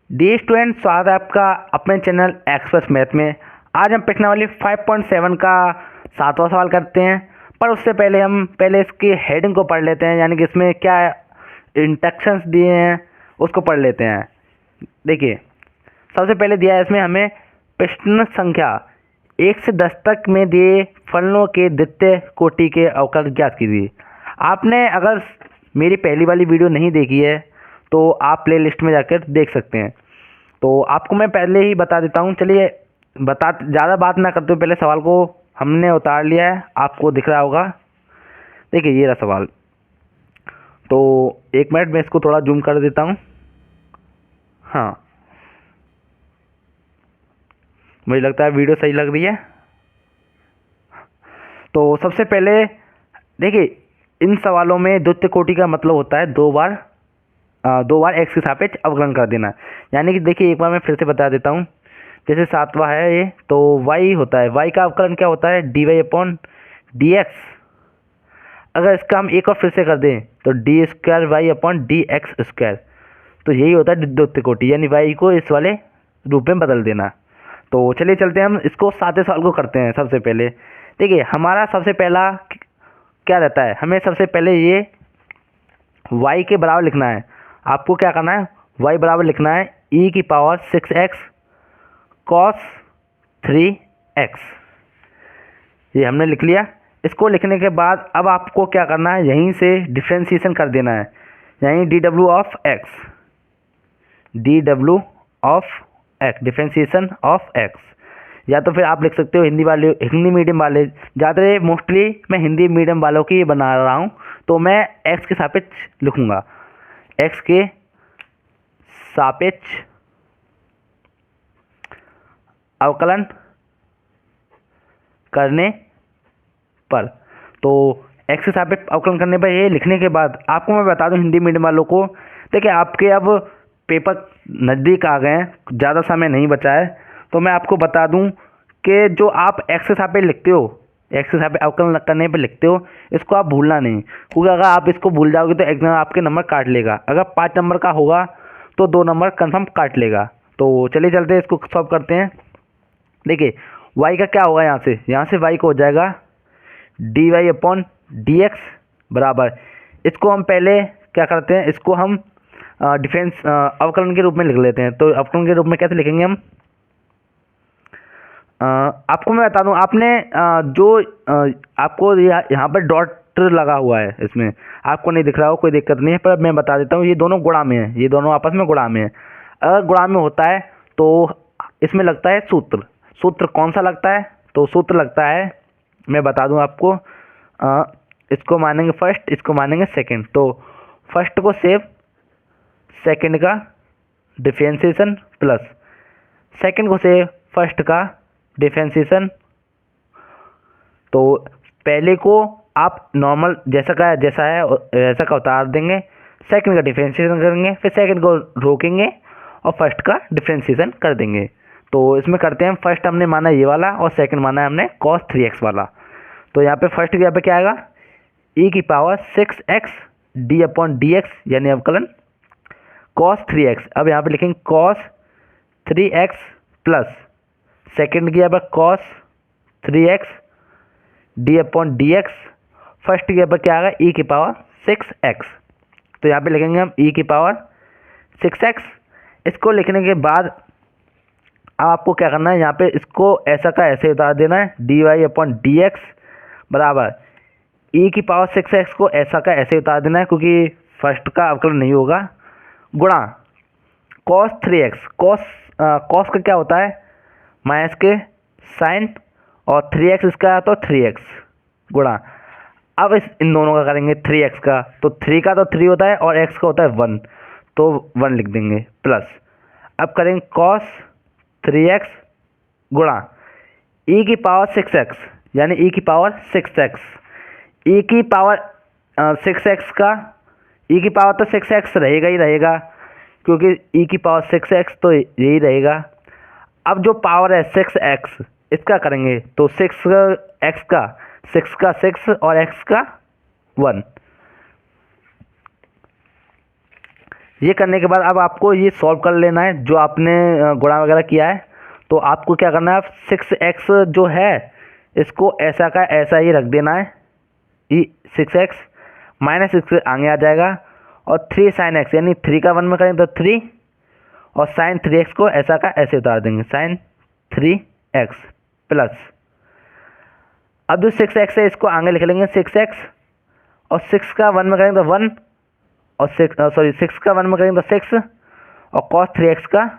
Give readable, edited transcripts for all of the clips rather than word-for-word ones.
Dear student, स्वागत है आपका अपने चैनल एक्सप्रेस मैथ में। आज हम प्रश्नावली 5.7 का 7वां सवाल करते हैं, पर उससे पहले हम इसकी हेडिंग को पढ़ लेते हैं, यानी कि इसमें क्या इंस्ट्रक्शंस दिए हैं उसको पढ़ लेते हैं। देखिए, सबसे पहले दिया है इसमें हमें प्रश्न संख्या 1 से 10 तक में दिए फलनों के द्वितीय कोटि के अवकल ज्ञात कीजिए। आपने अगर मेरी पहली वाली वीडियो नहीं देखी है तो आप प्ले लिस्ट में जाकर देख सकते हैं। तो आपको मैं पहले ही बता देता हूँ। चलिए, ज़्यादा बात ना करते हुए पहले सवाल को हमने उतार लिया है, आपको दिख रहा होगा। देखिए, ये रहा सवाल। तो एक मिनट में इसको थोड़ा जूम कर देता हूँ। हाँ, मुझे लगता है वीडियो सही लग रही है। तो सबसे पहले देखिए, इन सवालों में द्वितीय कोटि का मतलब होता है दो बार एक्स के सापेक्ष अवकलन कर देना। यानी कि देखिए, एक बार मैं फिर से बता देता हूँ। जैसे 7वां है ये, तो y होता है, y का अवकलन क्या होता है, dy अपॉन डी एक्स। अगर इसका हम एक और फिर से कर दें तो d square y upon D x square. तो यही होता है द्वितीय कोटि, यानी y को इस वाले रूप में बदल देना। तो चलिए चलते हैं, हम इसको 7वें सवाल को करते हैं। सबसे पहले देखिए, हमारा सबसे पहला क्या रहता है, हमें सबसे पहले ये y के बराबर लिखना है। आपको क्या करना है, y बराबर लिखना है e की पावर 6x cos 3x। ये हमने लिख लिया। इसको लिखने के बाद अब आपको क्या करना है, यहीं से डिफ्रेंशिएशन कर देना है, यहीं D W of x, differentiation of x. या तो फिर आप लिख सकते हो हिंदी मीडियम वाले, ज़्यादा मोस्टली मैं हिंदी मीडियम वालों की बना रहा हूँ, तो मैं एक्स के सापेक्ष लिखूँगा। एक्स के सापेक्ष अवकलन करने पर, तो एक्स के सापेक्ष अवकलन करने पर ये लिखने के बाद आपको मैं बता दूं हिंदी मीडियम वालों को, देखिए आपके अब पेपर नज़दीक आ गए हैं, ज़्यादा समय नहीं बचा है। तो मैं आपको बता दूं कि जो आप एक्स के सापेक्ष लिखते हो, एक्स के सापेक्ष अवकलन करने पर लिखते हो, इसको आप भूलना नहीं, क्योंकि अगर आप इसको भूल जाओगे तो एग्जाम आपके नंबर काट लेगा। अगर 5 नंबर का होगा तो 2 नंबर कन्फर्म काट लेगा। तो चलिए चलते हैं, इसको सॉल्व करते हैं। देखिए, y का क्या होगा, यहाँ से y को हो जाएगा D Y upon D x बराबर, इसको हम पहले क्या करते हैं, इसको हम अवकलन के रूप में लिख लेते हैं। तो अवकलन के रूप में कैसे लिखेंगे हम, आपको मैं बता दूं, आपने आपको यहाँ पर डॉट लगा हुआ है, इसमें आपको नहीं दिख रहा हो, कोई दिक्कत नहीं है, पर मैं बता देता हूँ, ये दोनों गुणा में है, ये दोनों आपस में गुणा में है। अगर गुणा में होता है तो इसमें लगता है सूत्र कौन सा लगता है, तो सूत्र लगता है, मैं बता दूं आपको, इसको मानेंगे फर्स्ट, इसको मानेंगे सेकंड। तो फर्स्ट को सेव, सेकंड का डिफरेंशिएशन प्लस सेकंड को सेव फर्स्ट का डिफरेंशिएशन। तो पहले को आप नॉर्मल जैसा है वैसा का उतार देंगे, सेकंड का डिफरेंशिएशन करेंगे, फिर सेकंड को रोकेंगे और फर्स्ट का डिफरेंशिएशन कर देंगे। तो इसमें करते हैं, फर्स्ट हमने माना ये वाला और सेकंड माना है हमने cos 3x वाला। तो यहाँ पे फर्स्ट यहाँ पे क्या आएगा, e की power 6x D upon D x, यानी अवकलन cos 3x। अब यहाँ पे लिखेंगे cos 3x प्लस सेकेंड की यहाँ पर cos 3x D upon D x, first की यहाँ पर क्या आएगा e की पावर 6x। तो यहाँ पे लिखेंगे हम e की पावर 6x। इसको लिखने के बाद अब आपको क्या करना है, यहाँ पे इसको ऐसा का ऐसे उतार देना है, D Y upon D x बराबर e की पावर 6x को ऐसा का ऐसे उतार देना है, क्योंकि फर्स्ट का अवकलन नहीं होगा, गुणा cos 3x। cos का क्या होता है, माइनस के साइन, और 3x इसका तो 3x गुणा, अब इन दोनों का करेंगे 3x का, तो 3 का तो 3 होता है और x का होता है 1, तो 1 लिख देंगे प्लस, अब करेंगे cos 3x गुणा e की पावर 6x, यानी e की पावर 6x, e की पावर 6x का, e की पावर तो 6x रहेगा ही रहेगा, क्योंकि e की पावर 6x तो यही रहेगा। अब जो पावर है 6x, इसका करेंगे तो 6x का 6 और x का 1, ये करने के बाद अब आपको ये सॉल्व कर लेना है जो आपने गुणा वगैरह किया है। तो आपको क्या करना है, आप 6x जो है इसको ऐसा का ऐसा ही रख देना है। 6x माइनस 6 आगे आ जाएगा और 3 sin x, यानी 3 का 1 में करेंगे तो 3 और sin 3x को ऐसा का ऐसे उतार देंगे, sin 3x प्लस, अब जो 6x है इसको आगे लिख लेंगे 6x और 6 का 1 में करेंगे तो 1 और 6 का 1 में करेंगे तो 6 और cos 3x का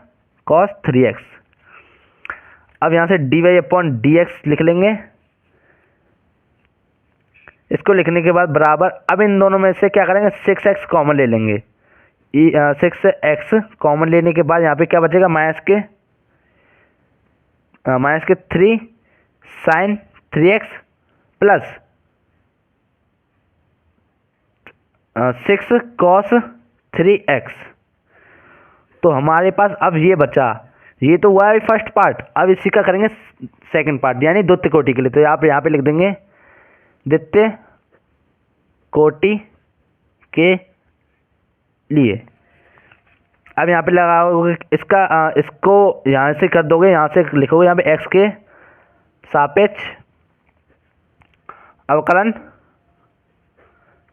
cos 3x। अब यहाँ से dy/dx लिख लेंगे। इसको लिखने के बाद बराबर, अब इन दोनों में से क्या करेंगे 6x कॉमन ले लेंगे। 6x कॉमन लेने के बाद यहाँ पे क्या बचेगा, माइनस के 3 sin 3x plus 6 cos 3x। तो हमारे पास अब ये बचा, ये तो हुआ है फर्स्ट पार्ट। अब इसी का करेंगे सेकंड पार्ट, यानी द्वितीय कोटि के लिए। तो यहाँ पे लिख देंगे द्वितीय कोटि के लिए। अब यहाँ पे लगाओगे इसका इसको यहाँ से कर दोगे, यहाँ से लिखोगे यहाँ पे x के सापेक्ष अवकलन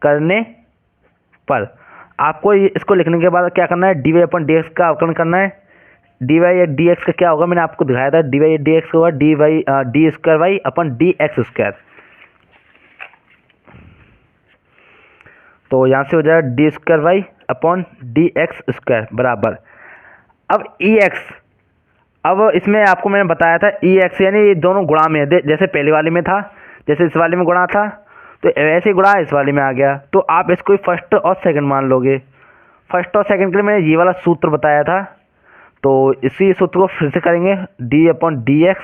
करने पर आपको इसको लिखने के बाद क्या करना है, dy/dx का अवकलन करना है। dy/dx का क्या होगा, मैंने आपको दिखाया था, dy/dx होगा d²y/dx²। तो यहाँ से हो जाएगा d²y/dx² बराबर। अब ex, अब इसमें आपको मैंने बताया था ex यानी ये दोनों गुणा में है, जैसे पहले वाले में था, जैसे इस वाले में गुणा था तो वैसे ही गुणा इस वाले में आ गया। तो आप इसको फर्स्ट और सेकंड मान लोगे। फर्स्ट और सेकंड के लिए मैंने ये वाला सूत्र बताया था, तो इसी सूत्र को फिर से करेंगे d/dx,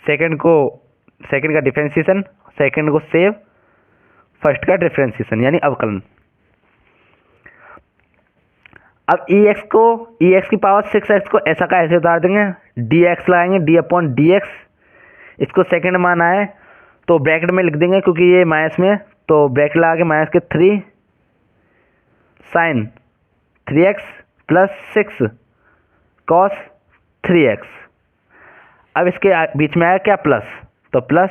सेकंड का डिफरेंशिएशन, सेकंड को सेव, फर्स्ट का डिफरेंशिएशन यानी अवकलन। अब ex की पावर 6x को ऐसा का ऐसे उतार देंगे, dx लगाएंगे d/dx, इसको सेकंड माना है तो ब्रैकेट में लिख देंगे क्योंकि ये माइनस में, तो ब्रैकेट लगा के माइनस के 3 sin 3x plus 6 cos 3x। अब इसके बीच में आया क्या प्लस, तो प्लस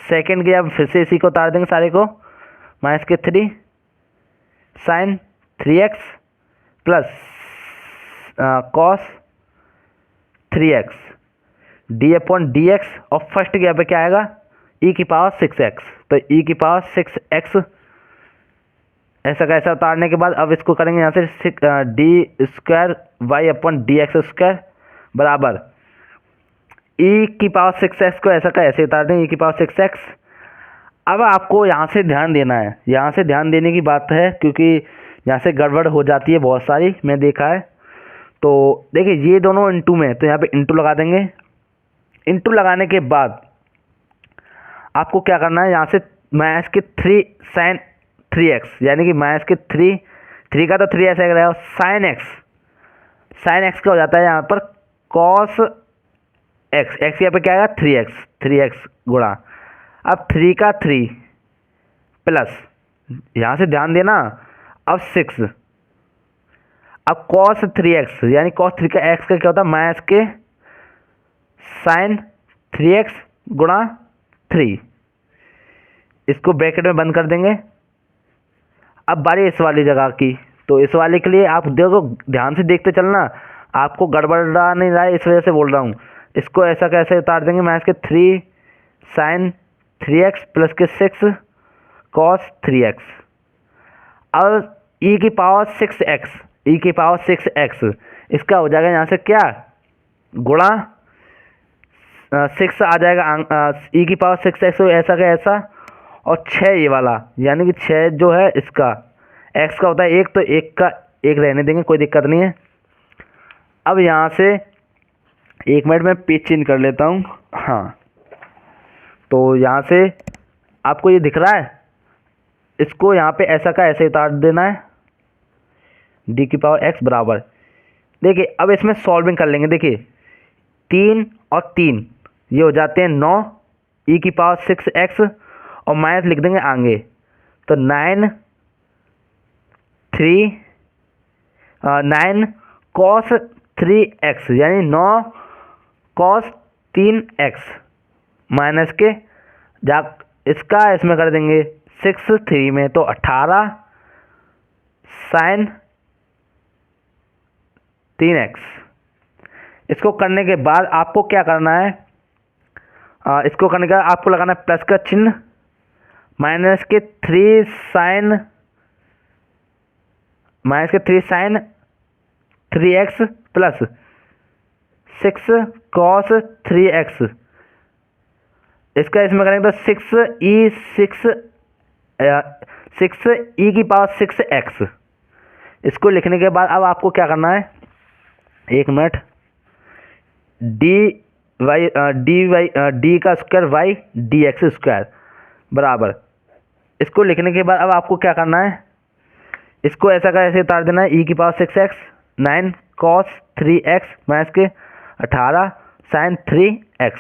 सेकंड के, अब फिर से इसी को उतार देंगे सारे को, माइनस के 3 sin 3x plus cos 3x d/dx, और फर्स्ट के यहाँ पे क्या आएगा e की पावर 6x। तो e की पावर 6x ऐसा कैसा उतारने के बाद अब इसको करेंगे यहाँ से d²y/dx² बराबर e की पावर 6x को ऐसा का ऐसे उतार देंगे e की पावर 6x। अब आपको यहाँ से ध्यान देना है, यहाँ से ध्यान देने की बात है क्योंकि यहाँ से गड़बड़ हो जाती है बहुत सारी, मैं देखा है। तो देखिए ये दोनों इंटू में, तो यहाँ पे इंटू लगा देंगे। इंटू लगाने के बाद आपको क्या करना है, यहाँ से माइनस के 3 sin 3x, यानी कि माइनस के 3 का तो 3 ऐसा रहेगा, sin x का हो जाता है यहाँ पर cos x, x यहाँ पे क्या आएगा 3x गुणा, अब 3 का 3 प्लस, यहाँ से ध्यान देना, अब 6, अब cos 3x यानी cos 3 का x का क्या होता है माइनस के sin 3x गुणा 3, इसको ब्रैकेट में बंद कर देंगे। अब बारी इस वाली जगह की, तो इस वाले के लिए आप देखो ध्यान से देखते चलना, आपको गड़बड़ा नहीं रहा है इस वजह से बोल रहा हूँ। इसको ऐसा कैसे उतार देंगे, माइनस के 3 sin 3x प्लस के 6 cos 3x। अब e की पावर 6x इसका हो जाएगा यहाँ से क्या गुणा 6 आ जाएगा, e की पावर 6x ऐसा का ऐसा, और 6 ये वाला, यानी कि 6 जो है इसका x का होता है 1, तो 1 का 1 रहने देंगे, कोई दिक्कत नहीं है। अब यहाँ से 1 मिनट में पेज चेंज कर लेता हूँ। हाँ, तो यहाँ से आपको ये दिख रहा है, इसको यहाँ पे ऐसा का ऐसे उतार देना है, d की पावर x बराबर। देखिए अब इसमें सॉल्विंग कर लेंगे। देखिए 3 और 3 ये हो जाते हैं 9, e की पावर 6x और माइनस लिख देंगे आगे, तो 9 3 9 कॉस 3x यानी 9 कॉस 3x माइनस के जा इसका इसमें कर देंगे 6 3 में तो 18 साइन 3x। इसको करने के बाद आपको क्या करना है, इसको करने के बाद आपको लगाना है प्लस का चिन्ह, माइनस के 3 sign 3x plus 6 cos 3x। इसका इसमें करेंगे तो 6 की पावर 6x। इसको लिखने के बाद अब आपको क्या करना है, 1 मिनट, डी का square y d x square बराबर। इसको लिखने के बाद अब आपको क्या करना है, इसको ऐसा का ऐसे उतार देना है, ई की power 6x 9 cos 3x minus के 18 साइन 3x।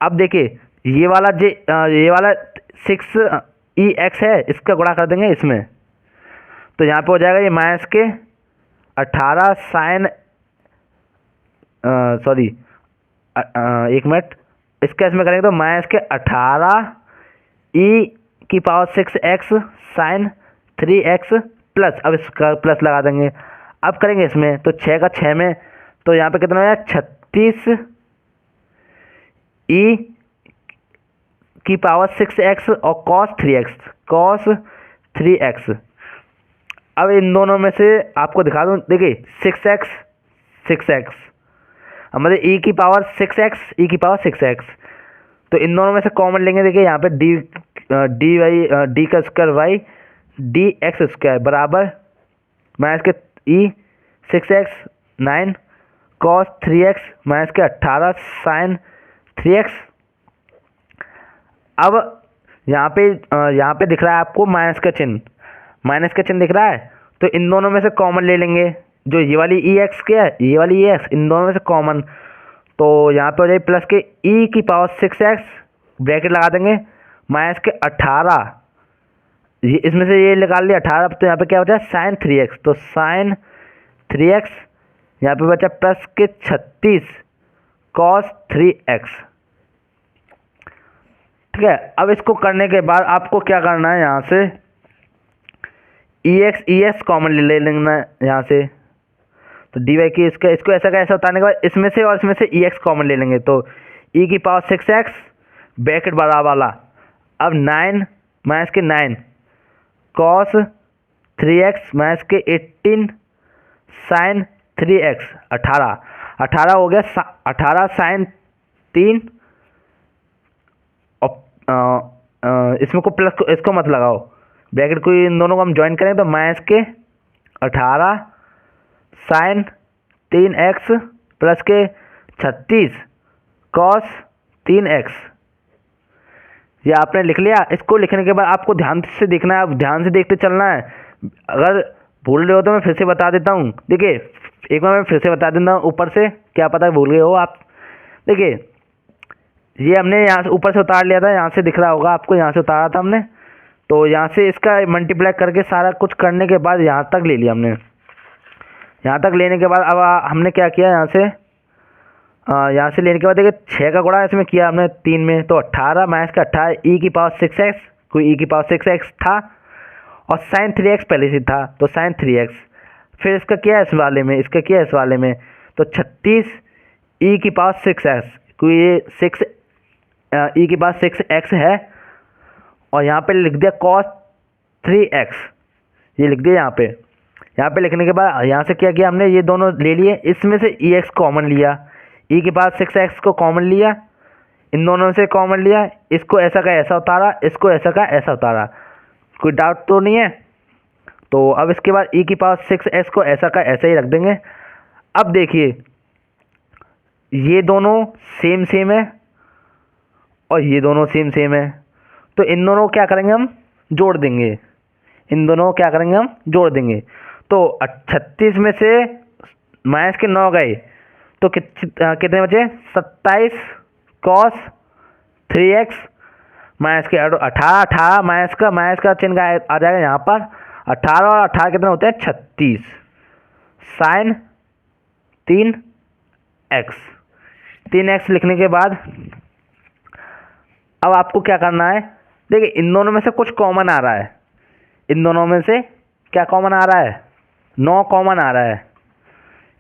अब देखिए ये वाला 6 है, इसका गुणा कर देंगे इसमें, तो यहाँ पे हो जाएगा ये माइनस के 18 साइन सॉरी 1 मिनट, इसका इसमें करेंगे तो माइनस के 18 ई की power 6x sign 3x plus, अब इसका प्लस लगा देंगे। अब करेंगे इसमें तो 6 का 6 में, तो यहाँ पे कितना हो जाएगा 36 ई की पावर 6x और cos 3x। अब इन दोनों में से आपको दिखा दूँ, देखिए 6x मतलब ई की पावर 6x, तो इन दोनों में से कॉमन लेंगे। देखिए यहाँ पे डी का square y d x square बराबर माइनस के e 6x 9 cos 3x minus के 18 साइन 3x। अब यहाँ पे दिख रहा है आपको माइनस का चिन्ह दिख रहा है, तो इन दोनों में से कॉमन ले लेंगे। जो ये वाली ई एक्स क्या है, ये वाली ई एक्स, इन दोनों में से कॉमन, तो यहाँ पे हो जाए प्लस के ई की पावर 6x ब्रैकेट लगा देंगे माइनस के 18, ये इसमें से ये निकाल लिया 18, तो यहाँ पे क्या बचा है साइन 3x, तो साइन 3x यहाँ पे बचा प्लस के 36 कॉस 3x। ठीक है, अब इसको करने के बाद आपको क्या करना है, यहाँ से ई एक्स कॉमन ले लेना है यहाँ से, तो डी वाई की इसको ऐसा का ऐसा उतारने के बाद इसमें से और इसमें से ई एक्स कॉमन ले लेंगे, तो ई की पावर 6x ब्रैकेट बड़ा वाला, अब 9 माइनस के 9 कॉस 3x माइनस के 18 साइन 3x 18 हो गया 18 साइन 3, और इसमें को प्लस इसको मत लगाओ ब्रैकेट को, इन दोनों को हम ज्वाइन करें तो माइनस के 18 साइन 3x प्लस के 36 कॉस 3x। ये आपने लिख लिया। इसको लिखने के बाद आपको ध्यान से देखना है, आप ध्यान से देखते चलना है। अगर भूल रहे हो तो मैं फिर से बता देता हूँ। देखिए एक बार मैं फिर से बता देता हूँ ऊपर से, क्या पता भूल गए हो आप। देखिए ये हमने यहाँ से ऊपर से उतार लिया था, यहाँ से दिख रहा होगा आपको, यहाँ से उतारा था हमने, तो यहाँ से इसका मल्टीप्लाई करके सारा कुछ करने के बाद यहाँ तक ले लिया हमने। यहाँ तक लेने के बाद अब हमने क्या किया, यहाँ से लेने के बाद देखिए 6 का गुणा इसमें किया हमने 3 में, तो 18 माइनस का 18 ई की पावर 6x, कोई ई की पावर 6x था और साइन 3x पहले से था, तो साइन 3x। फिर इसका किया इस वाले में, तो 36 ई की पावर 6x, कोई ये 6 ई की पावर 6x है, और यहाँ पे लिख दिया cos 3x, ये लिख दिया यहाँ पे लिखने के बाद यहाँ से क्या किया हमने, ये दोनों ले लिए, इसमें से ex कॉमन लिया, ई के पास 6x को कॉमन लिया, इन दोनों से कॉमन लिया, इसको ऐसा का ऐसा उतारा, इसको ऐसा का ऐसा उतारा, कोई डाउट तो नहीं है। तो अब इसके बाद ई की पावर 6x को ऐसा का ऐसा ही रख देंगे। अब देखिए ये दोनों सेम है और ये दोनों सेम है, तो इन दोनों क्या करेंगे हम जोड़ देंगे, तो 36 में से माइनस के 9 गए तो कितने बचे 27 कॉस 3x माइनस के 18 माइनस का चिन्ह आ जाएगा यहाँ पर, 18 और 18 कितने होते हैं 36, साइन 3x। 3x लिखने के बाद अब आपको क्या करना है, देखिए इन दोनों में से कुछ कॉमन आ रहा है, इन दोनों में से क्या कॉमन आ रहा है, 9 कॉमन आ रहा है,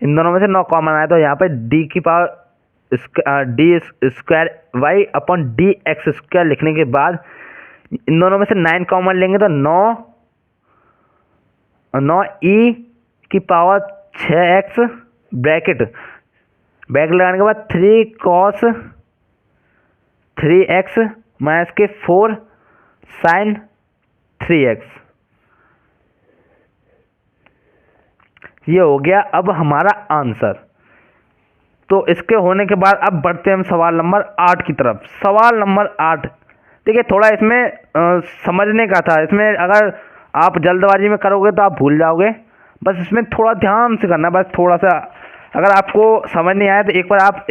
इन दोनों में से 9 कॉमन आया, तो यहाँ पे डी की power d square y upon D x square लिखने के बाद इन दोनों में से 9 कॉमन लेंगे तो 9 ई की पावर 6x ब्रैकेट लगाने के बाद 3 cos 3x माइनस के 4 sin 3x। ये हो गया अब हमारा आंसर। तो इसके होने के बाद अब बढ़ते हैं हम सवाल नंबर 8 की तरफ। सवाल नंबर 8 देखिए थोड़ा इसमें समझने का था, इसमें अगर आप जल्दबाजी में करोगे तो आप भूल जाओगे, बस इसमें थोड़ा ध्यान से करना, बस थोड़ा सा। अगर आपको समझ नहीं आया तो एक बार आप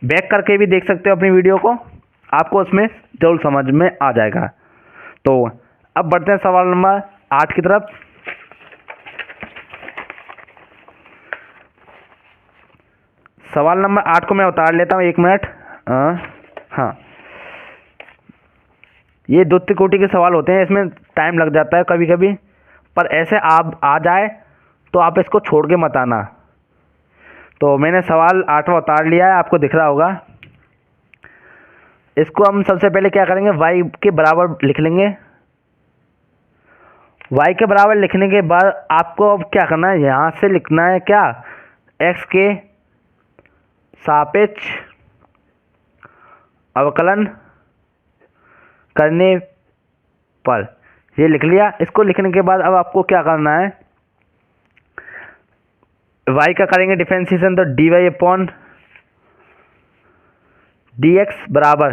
बैक करके भी देख सकते हो अपनी वीडियो को, आपको उसमें जरूर समझ में आ जाएगा। तो अब बढ़ते हैं सवाल नंबर 8 की तरफ। सवाल नंबर 8 को मैं उतार लेता हूँ, 1 मिनट। हाँ, ये द्वितीय कोटि के सवाल होते हैं, इसमें टाइम लग जाता है कभी कभी, पर ऐसे आप आ जाए तो आप इसको छोड़ के मत आना। तो मैंने सवाल 8वां उतार लिया है, आपको दिख रहा होगा। इसको हम सबसे पहले क्या करेंगे, y के बराबर लिख लेंगे। y के बराबर लिखने के बाद आपको अब क्या करना है, यहाँ से लिखना है क्या, x के सापेक्ष अवकलन करने पर, ये लिख लिया। इसको लिखने के बाद अब आपको क्या करना है, y का करेंगे डिफरेंशिएशन, तो dy अपॉन dx बराबर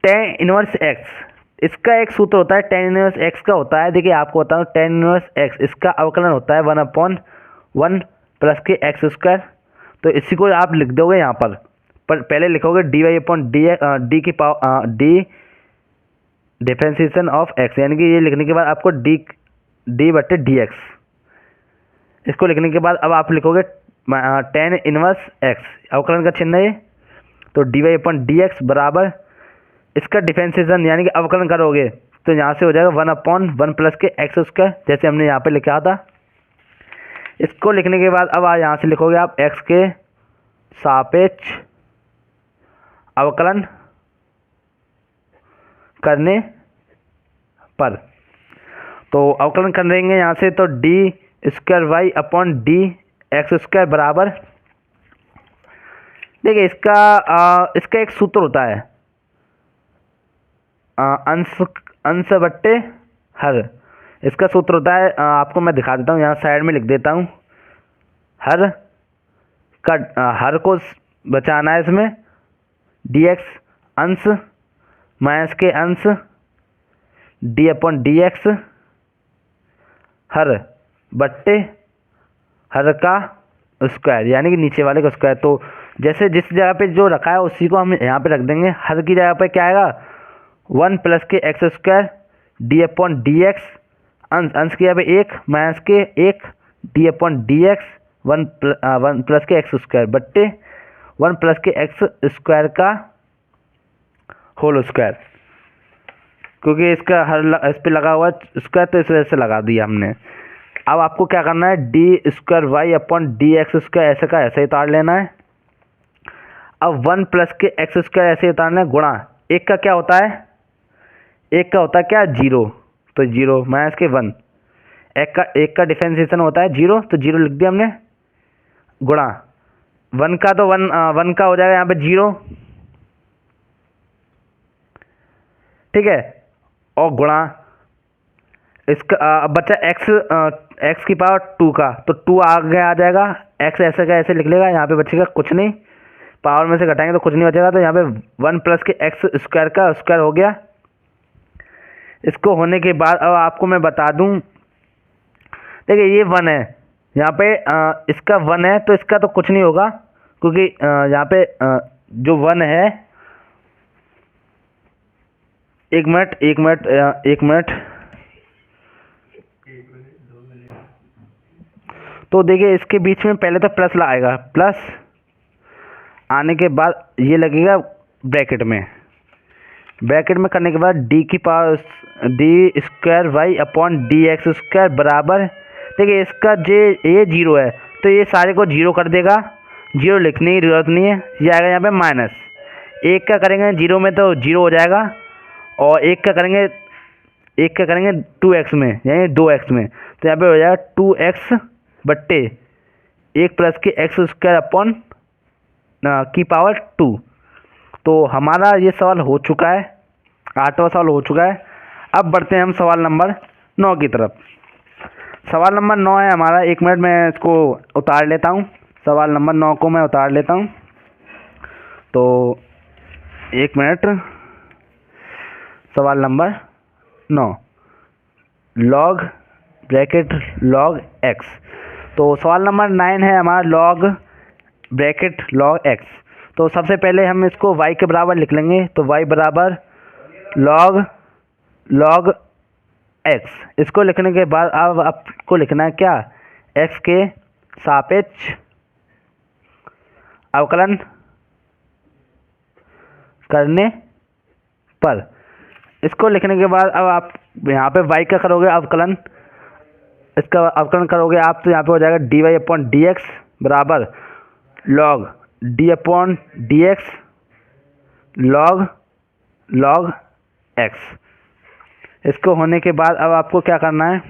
tan इनवर्स x। इसका एक सूत्र होता है tan इनवर्स x का होता है, देखिए आपको बताऊँ, tan इनवर्स x इसका अवकलन होता है 1/1 प्लस के एक्स स्क्वायर। तो इसी को आप लिख दोगे यहाँ पर पहले लिखोगे dy अपॉन डी की power D differentiation of x, यानी कि ये लिखने के बाद आपको डी बटे डी एक्स। इसको लिखने के बाद अब आप लिखोगे tan इनवर्स x, अवकलन का चिन्ह है ये, तो dy अपॉन डी एक्स बराबर इसका डिफरेंशिएशन यानी कि अवकलन करोगे तो यहाँ से हो जाएगा 1/1 प्लस के एक्स स्क्वायर, जैसे हमने यहाँ पे लिखा था। इसको लिखने के बाद अब यहाँ से लिखोगे आप x के सापेक्ष अवकलन करने पर, तो अवकलन कर देंगे यहाँ से, तो d square y upon D x square बराबर, देखिए इसका एक सूत्र होता है अंश बट्टे हर। इसका सूत्र होता है, आपको मैं दिखा देता हूँ, यहाँ साइड में लिख देता हूँ। हर को बचाना है इसमें, डी एक्स अंश माइनस के अंश डी अपॉन डी एक्स हर बट्टे हर का स्क्वायर, यानी कि नीचे वाले का स्क्वायर। तो जैसे जिस जगह पे जो रखा है उसी को हम यहाँ पे रख देंगे। हर की जगह पे क्या आएगा, 1 प्लस के x square D upon D x, अंश की जगह पे 1 माइनस के 1 D upon D x 1 plus के एक्स स्क्वायर बट्टे 1 प्लस के एक्स स्क्वायर का होल स्क्वायर, क्योंकि इसका हर इस पे लगा हुआ स्क्वायर तो इस वजह से लगा दिया हमने। अब आपको क्या करना है, d square y upon D x square ऐसे का ऐसे ही उतार लेना है। अब 1 प्लस के एक्स स्क्वायर ऐसे ही उतारना है, गुणा एक का क्या होता है, एक का होता है क्या 0, तो 0 माइनस के 1, एक का डिफरेंशिएशन होता है 0, तो 0 लिख दिया हमने, गुणा 1 का, तो 1 का हो जाएगा यहाँ पे 0, ठीक है, और गुणा इसका अब बच्चा x की पावर 2 का, तो 2 आगे आ जाएगा, x ऐसे का ऐसे लिख लेगा, यहाँ पे बचेगा कुछ नहीं, पावर में से घटाएंगे तो कुछ नहीं बचेगा, तो यहाँ पे 1 प्लस के एक्स स्क्वायर का स्क्वायर हो गया। इसको होने के बाद अब आपको मैं बता दूं, देखिए ये 1 है, यहाँ पे इसका 1 है तो इसका तो कुछ नहीं होगा, क्योंकि यहाँ पे जो 1 है, एक मिनट, तो देखिए इसके बीच में पहले तो प्लस आएगा, प्लस आने के बाद ये लगेगा ब्रैकेट में। ब्रैकेट में करने के बाद डी की power d square y upon D x square बराबर, देखिए इसका ये जीरो है तो ये सारे को जीरो कर देगा, जीरो लिखने की जरूरत नहीं है। ये आएगा यहाँ पे माइनस, एक का करेंगे जीरो में तो जीरो हो जाएगा, और एक का करेंगे 2x में यानी 2x में, तो यहाँ पे हो जाएगा 2x बट्टे एक प्लस के एक्स स्क्वायर अपॉन की पावर 2। तो हमारा ये सवाल हो चुका है, 8वां सवाल हो चुका है। अब बढ़ते हैं हम सवाल नंबर 9 की तरफ। सवाल नंबर 9 है हमारा, 1 मिनट में इसको उतार लेता हूँ, सवाल नंबर 9 को मैं उतार लेता हूँ। तो 1 मिनट, सवाल number 9 log bracket log x. तो सवाल नंबर 9 है हमारा लॉग ब्रैकेट लॉग एक्स। तो सबसे पहले हम इसको y के बराबर लिख लेंगे, तो y बराबर लॉग x। इसको लिखने के बाद अब आपको लिखना है क्या, x के सापेक्ष अवकलन करने पर। इसको लिखने के बाद अब आप यहाँ पे y का करोगे अवकलन, इसका अवकलन करोगे आप, तो यहाँ पे हो जाएगा D Y upon D x बराबर log D upon D x log X. इसको होने के बाद अब आपको क्या करना है,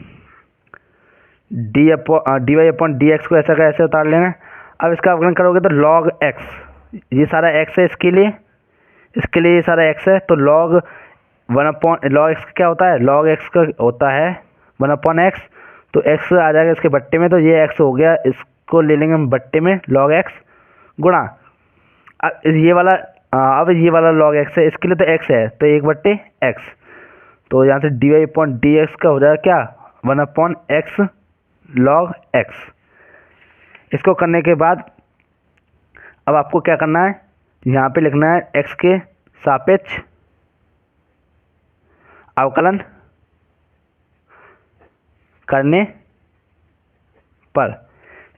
D Y upon D X को ऐसा का ऐसे उतार लेना है। अब इसका अवकलन करोगे तो लॉग एक्स, ये सारा एक्स है इसके लिए ये सारा एक्स है, तो लॉग एक्स क्या होता है, लॉग एक्स का होता है 1 अपॉन एक्स, तो एक्स आ जाएगा इसके बट्टे में, तो ये एक्स हो गया, इसको ले लेंगे हम बट्टे में लॉग एक्स गुणा अब ये वाला लॉग एक्स है, इसके लिए तो एक्स है तो 1 बट्टे एक्स, तो यहाँ से d Y upon D x का हो जाएगा क्या 1 अपॉन एक्स लॉग एक्स। इसको करने के बाद अब आपको क्या करना है, यहाँ पे लिखना है एक्स के सापेक्ष अवकलन करने पर।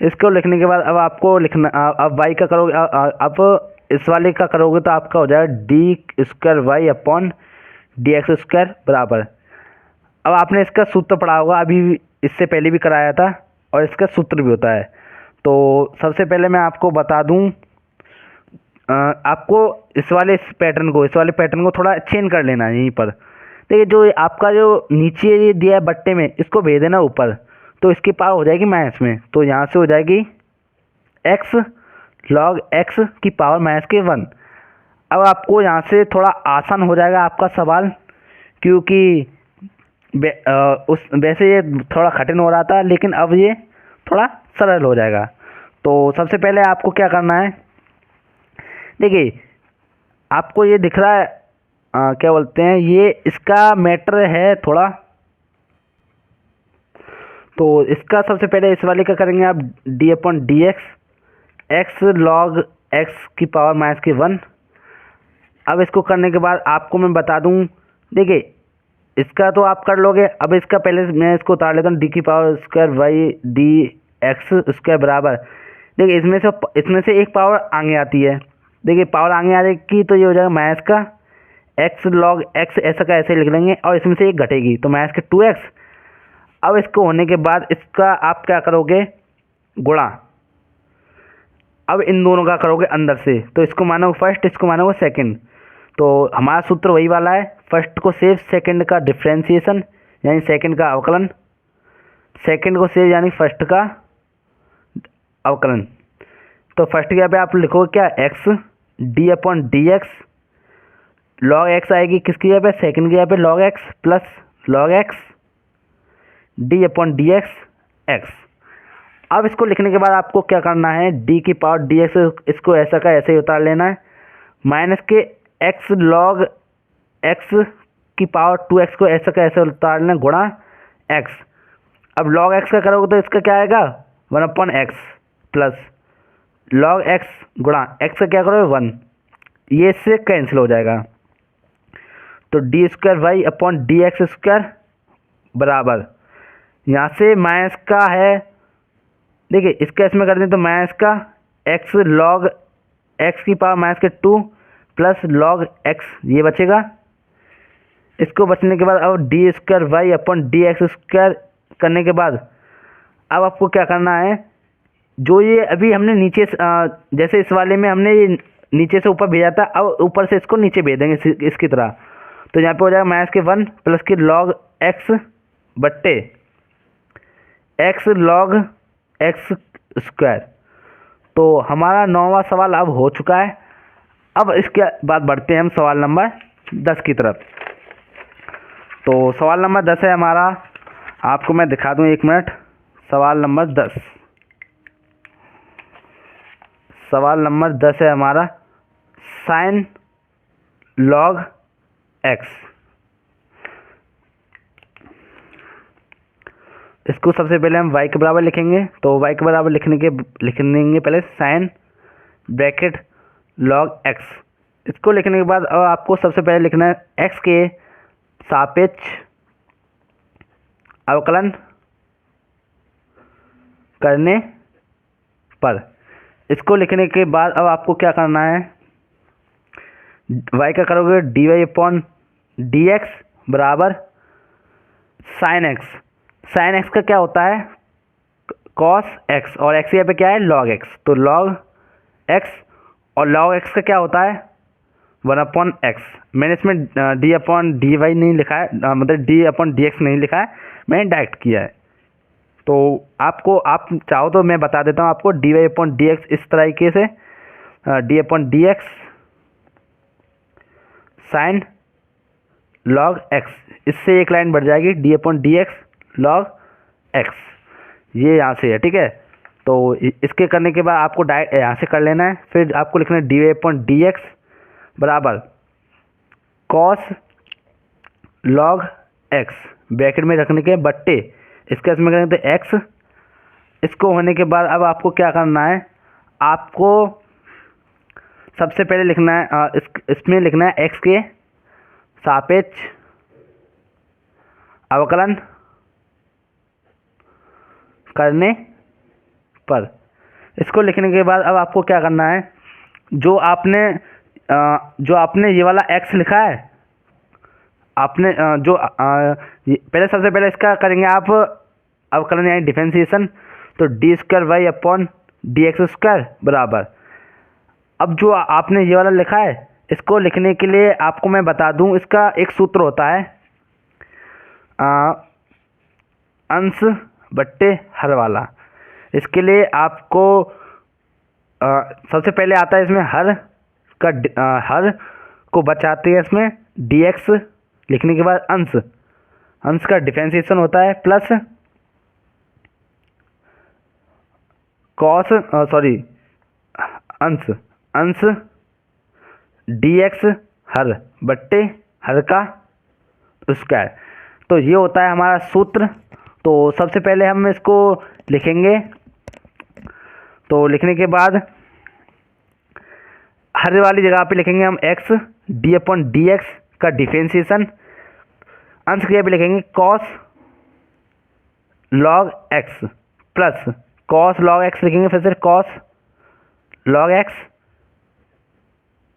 इसको लिखने के बाद अब आपको लिखना, अब y का करोगे, अब इस वाले का करोगे तो आपका हो जाएगा d square y upon D x square बराबर। अब आपने इसका सूत्र पढ़ा होगा, अभी इससे पहले भी कराया था, और इसका सूत्र भी होता है। तो सबसे पहले मैं आपको बता दूं, आपको इस वाले पैटर्न को थोड़ा चेंज कर लेना है यहीं पर। देखिए जो आपका जो नीचे ये दिया है बट्टे में, इसको भेज देना ऊपर, तो इसकी पावर हो जाएगी माइनस में, तो यहाँ से हो जाएगी x लॉग x की पावर माइनस के 1। अब आपको यहाँ से थोड़ा आसान हो जाएगा आपका सवाल, क्योंकि वैसे ये थोड़ा कठिन हो रहा था, लेकिन अब ये थोड़ा सरल हो जाएगा। तो सबसे पहले आपको क्या करना है, देखिए आपको ये दिख रहा है, क्या बोलते हैं, ये इसका मैटर है थोड़ा, तो इसका सबसे पहले इस वाले का करेंगे आप D upon D x log x की पावर माइनस के 1। अब इसको करने के बाद आपको मैं बता दूं, देखिए इसका तो आप कर लोगे, अब इसका पहले मैं इसको उतार लेता हूँ, डी की power square y d x square बराबर, देखिए इसमें से एक पावर आगे आती है, देखिए पावर आगे आ जाएगी तो ये हो जाएगा माइनस का एक्स लॉग एक्स, ऐसा का ऐसे लिख लेंगे, और इसमें से एक घटेगी तो माइनस के 2x। अब इसको होने के बाद इसका आप क्या करोगे, गुणा, अब इन दोनों का करोगे अंदर से, तो इसको मानोगे फर्स्ट, इसको मानोगे सेकंड। तो हमारा सूत्र वही वाला है, फर्स्ट को सेव, सेकंड का डिफ्रेंशिएशन यानी सेकंड का अवकलन, सेकंड को सेव यानी फर्स्ट का अवकलन। तो फर्स्ट के यहाँ पे आप लिखोगे क्या, x D upon D x log x आएगी, किसकी जगह पे, सेकंड की जगह पे log X plus log X D upon D x. अब इसको लिखने के बाद आपको क्या करना है, डी की पावर डी एक्स, इसको ऐसा का ऐसे ही उतार लेना है, माइनस के एक्स लॉग एक्स की पावर 2x को ऐसा का ऐसे उतार लेना गुणा एक्स। अब लॉग एक्स का करोगे तो इसका क्या आएगा 1 upon x plus log x गुणा एक्स का क्या करोगे 1, ये इससे कैंसिल हो जाएगा, तो d square y upon D x square बराबर, यहाँ से माइनस का है देखिए इसका इसमें कर दें तो माइनस का एक्स लॉग एक्स की पावर माइनस के 2 प्लस लॉग एक्स ये बचेगा। इसको बचने के बाद अब डी स्क्वायर वाई अपन डी एक्स स्क्वायर करने के बाद अब आपको क्या करना है, जो ये अभी हमने नीचे जैसे इस वाले में हमने ये नीचे से ऊपर भेजा था, अब ऊपर से इसको नीचे भेज देंगे इसकी तरह। तो यहाँ पे हो जाएगा माइनस के 1 प्लस के लॉग एक्स बट्टे एक्स लॉग एक्स स्क्वायर। तो हमारा 9वां सवाल अब हो चुका है। अब इसके बाद बढ़ते हैं हम सवाल नंबर 10 की तरफ। तो सवाल नंबर 10 है हमारा, आपको मैं दिखा दूं 1 मिनट। सवाल नंबर 10, सवाल नंबर 10 है हमारा साइन लॉग एक्स। इसको सबसे पहले हम y के बराबर लिखेंगे। तो y के बराबर लिख देंगे पहले साइन ब्रैकेट लॉग x। इसको लिखने के बाद अब आपको सबसे पहले लिखना है x के सापेक्ष अवकलन करने पर। इसको लिखने के बाद अब आपको क्या करना है, y का करोगे dy अपॉन डी एक्स बराबर साइन एक्स। साइन एक्स का क्या होता है कॉस एक्स, और एक्स यहाँ पे क्या है लॉग एक्स। तो लॉग एक्स और लॉग एक्स का क्या होता है 1 अपॉन एक्स। मैंने इसमें डी अपॉन डी वाई नहीं लिखा है, मतलब डी अपॉन डी एक्स नहीं लिखा है, मैंने डायरेक्ट किया है। तो आपको आप चाहो तो मैं बता देता हूँ आपको d Y upon D x इस तरीके से d upon D x sine log x, इससे एक लाइन बढ़ जाएगी d upon D x log x, ये यहाँ से है, ठीक है। तो इसके करने के बाद आपको डायरेक्ट यहाँ से कर लेना है। फिर आपको लिखना है D Y upon D x बराबर कॉस लॉग एक्स ब्रैकेट में रखने के बट्टे इसके इसमें करेंगे तो एक्स। इसको होने के बाद अब आपको क्या करना है, आपको सबसे पहले लिखना है इसमें लिखना है एक्स के सापेक्ष अवकलन करने पर। इसको लिखने के बाद अब आपको क्या करना है, जो आपने ये वाला x लिखा है, आपने पहले सबसे पहले इसका करेंगे आप अवकलन यानी डिफरेंशिएशन। तो d square y upon D x square बराबर, अब जो आपने ये वाला लिखा है इसको लिखने के लिए आपको मैं बता दूं इसका एक सूत्र होता है अंश बट्टे हर वाला। इसके लिए आपको सबसे पहले आता है इसमें हर का हर को बचाते हैं इसमें dx लिखने के बाद अंश, अंश का डिफरेंशिएशन होता है प्लस कॉस अंश dx हर बट्टे हर का स्क्वायर। तो ये होता है हमारा सूत्र। तो सबसे पहले हम इसको लिखेंगे। तो लिखने के बाद हर वाली जगह पे लिखेंगे हम x D upon D x का डिफरेंशिएशन, अंश क्रिया पे लिखेंगे cos log X plus cos log X लिखेंगे, फिर से cos log X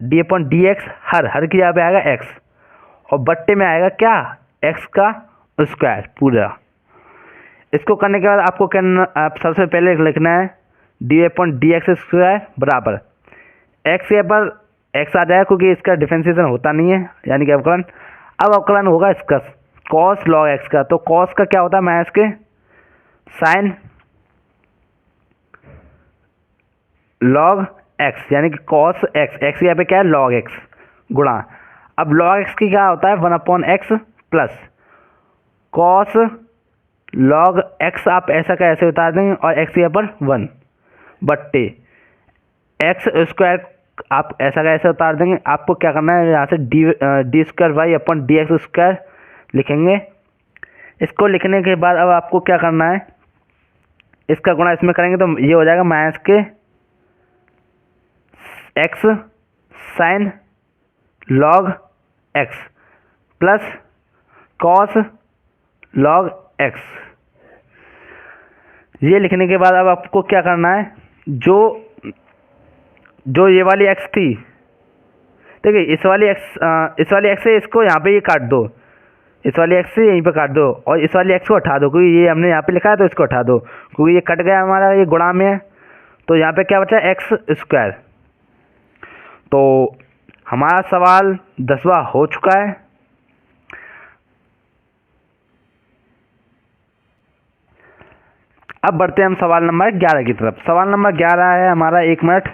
D upon D X हर की जगह पे आएगा x और बट्टे में आएगा क्या x का स्क्वायर पूरा। इसको करने के बाद आपको करना, आप सबसे पहले लिखना है D upon D x square बराबर एक्स यहाँ पर एक्स आ जाएगा क्योंकि इसका डिफरेंशिएशन होता नहीं है यानी कि अवकलन। अब अवकलन होगा इसका कॉस लॉग एक्स का। तो कॉस का क्या होता है माइनस के साइन लॉग एक्स यानी कि कॉस एक्स, एक्स यहाँ पे क्या है लॉग एक्स गुणा, अब लॉग एक्स की क्या होता है 1 upon x plus cos log x, आप ऐसा का ऐसे उतार देंगे और एक्स यहाँ पर 1 बट्टे एक्स स्क्वायर आप ऐसा का ऐसे उतार देंगे। आपको क्या करना है यहाँ से d square y upon D x square लिखेंगे। इसको लिखने के बाद अब आपको क्या करना है, इसका गुणा इसमें करेंगे तो ये हो जाएगा माइनस के x sine log X plus cos log x. ये लिखने के बाद अब आपको क्या करना है, जो जो ये वाली एक्स थी, देखिए इस वाली एक्स से इसको यहाँ पे ये काट दो, इस वाली एक्स से यहीं पे काट दो, और इस वाली एक्स को हटा दो, क्योंकि ये हमने यहाँ पे लिखा है तो इसको हटा दो, क्योंकि ये कट गया हमारा, ये गुणा में है। तो यहाँ पे क्या बचा, एक्स स्क्वायर। तो हमारा सवाल 10वां हो चुका है। अब बढ़ते हैं हम सवाल नंबर 11 की तरफ। सवाल नंबर 11 है हमारा, 1 मिनट।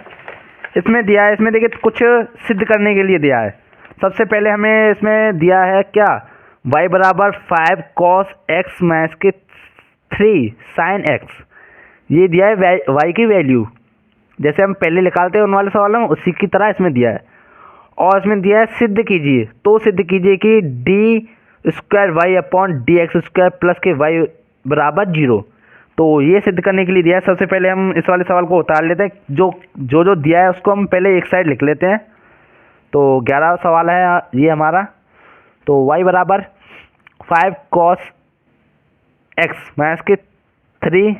इसमें दिया है, इसमें देखिए कुछ सिद्ध करने के लिए दिया है। सबसे पहले हमें इसमें दिया है क्या, y बराबर 5 cos x माइनस के 3 sin x। ये दिया है y की वैल्यू, जैसे हम पहले निकालते हैं उन वाले सवालों में, उसी की तरह इसमें दिया है। और इसमें दिया है सिद्ध कीजिए, तो सिद्ध कीजिए कि d square y upon D x square plus k y बराबर 0। तो ये सिद्ध करने के लिए दिया है। सबसे पहले हम इस वाले सवाल को उतार लेते हैं, जो दिया है उसको हम पहले एक साइड लिख लेते हैं। तो 11वां सवाल है ये हमारा। तो y बराबर 5 cos x माइनस के 3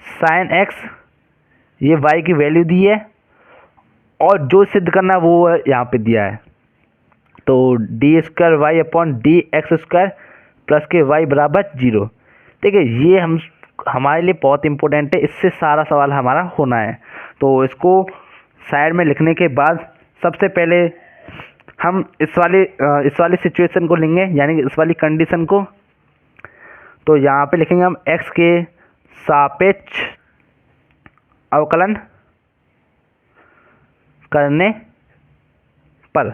sin x, ये y की वैल्यू दी है, और जो सिद्ध करना है वो यहाँ पे दिया है। तो d square y upon D x square plus k y बराबर 0। देखिए ये हमारे लिए बहुत इंपॉर्टेंट है, इससे सारा सवाल हमारा होना है। तो इसको साइड में लिखने के बाद सबसे पहले हम इस वाली सिचुएशन को लेंगे, यानी कि इस वाली कंडीशन को। तो यहाँ पे लिखेंगे हम x के सापेक्ष अवकलन करने पर।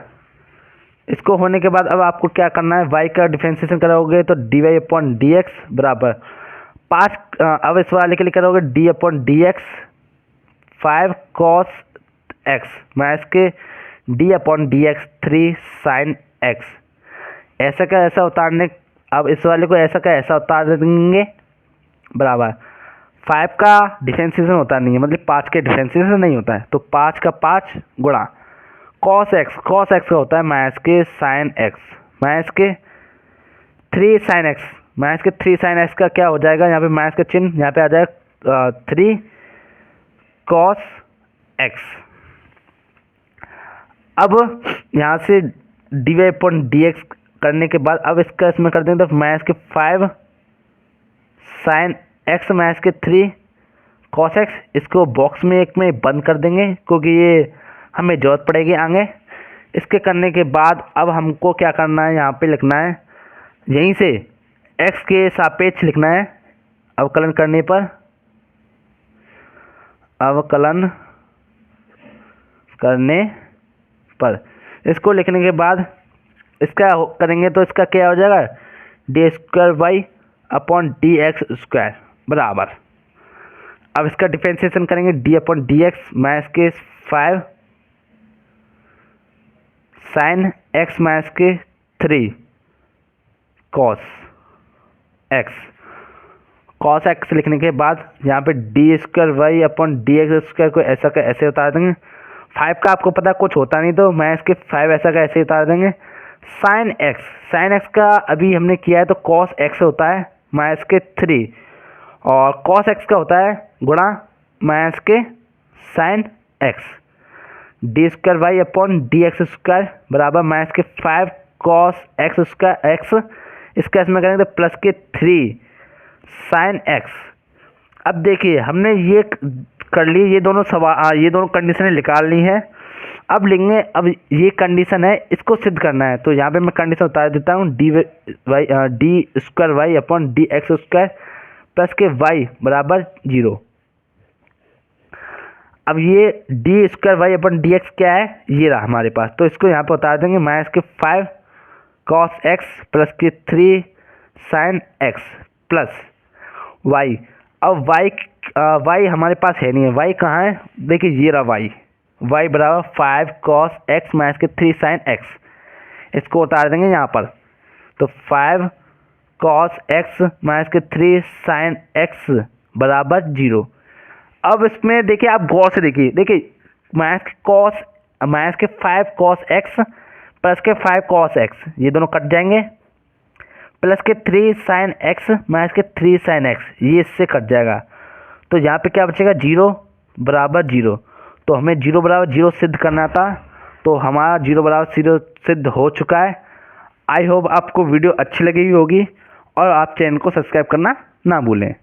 इसको होने के बाद अब आपको क्या करना है, y का डिफरेंशिएशन करोगे तो D Y upon D x बराबर 5, अब इस वाले के लिए करोगे D upon D X 5 cos x minus के D upon D X 3 sin x। ऐसा का ऐसा उतारने, अब इस वाले को ऐसा का ऐसा उतार देंगे बराबर 5 का डिफरेंशिएशन होता नहीं है, मतलब 5 के डिफरेंशिएशन नहीं होता है। तो 5 का 5 गुणा cos x का होता है minus k sin x minus के 3 sin x माइनस के 3 sin x का क्या हो जाएगा, यहाँ पे माइनस का चिन्ह यहाँ पे आ जाएगा 3 cos x। अब यहाँ से d Y upon D x करने के बाद अब इसका इसमें कर देंगे तो minus k 5 sin x minus के 3 cos x। इसको बॉक्स में एक में बंद कर देंगे, क्योंकि ये हमें जरूरत पड़ेगी आगे। इसके करने के बाद अब हमको क्या करना है, यहाँ पे लिखना है, यहीं से x के सापेक्ष लिखना है अवकलन करने पर। अवकलन करने पर इसको लिखने के बाद इसका करेंगे तो इसका क्या हो जाएगा, d square y upon D x square बराबर, अब इसका डिफरेंशिएशन करेंगे d upon D x minus k 5 sin x minus के 3 cos x लिखने के बाद यहाँ पे d square y upon D x square को ऐसा का ऐसे उतार देंगे। 5 का आपको पता कुछ होता नहीं, तो माइनस के 5 ऐसा का ऐसे उतार देंगे। sin x का अभी हमने किया है तो cos x होता है माइनस के 3, और cos x का होता है गुणा minus k sin x। D square y upon D x square बराबर minus k 5 cos x square x, इसका इसमें करेंगे तो प्लस के 3 sin x। अब देखिए हमने ये कर ली, ये दोनों कंडीशनें निकाल ली हैं। अब लेंगे, अब ये कंडीशन है, इसको सिद्ध करना है। तो यहाँ पे मैं कंडीशन उतार देता हूँ, d square y upon D x square plus k y बराबर 0। अब ये d square y upon D x क्या है, ये रहा हमारे पास। तो इसको यहाँ पे उतार देंगे minus k 5 cos x plus के 3 sin x प्लस y। अब y हमारे पास है नहीं है, y कहाँ है, देखिए ये रहा y बराबर 5 cos x माइनस के 3 sin x। इसको उतार देंगे यहाँ पर, तो 5 cos x माइनस के 3 sin x बराबर 0। अब इसमें देखिए आप गौर से देखिए minus k 5 cos x plus के 5 cos x, ये दोनों कट जाएंगे, प्लस के 3 साइन एक्स माइनस के 3 साइन एक्स, ये इससे कट जाएगा। तो यहाँ पे क्या बचेगा, 0 बराबर 0। तो हमें 0 बराबर 0 सिद्ध करना था, तो हमारा 0 बराबर 0 सिद्ध हो चुका है। आई होप आपको वीडियो अच्छी लगी होगी और आप चैनल को सब्सक्राइब करना ना भूलें।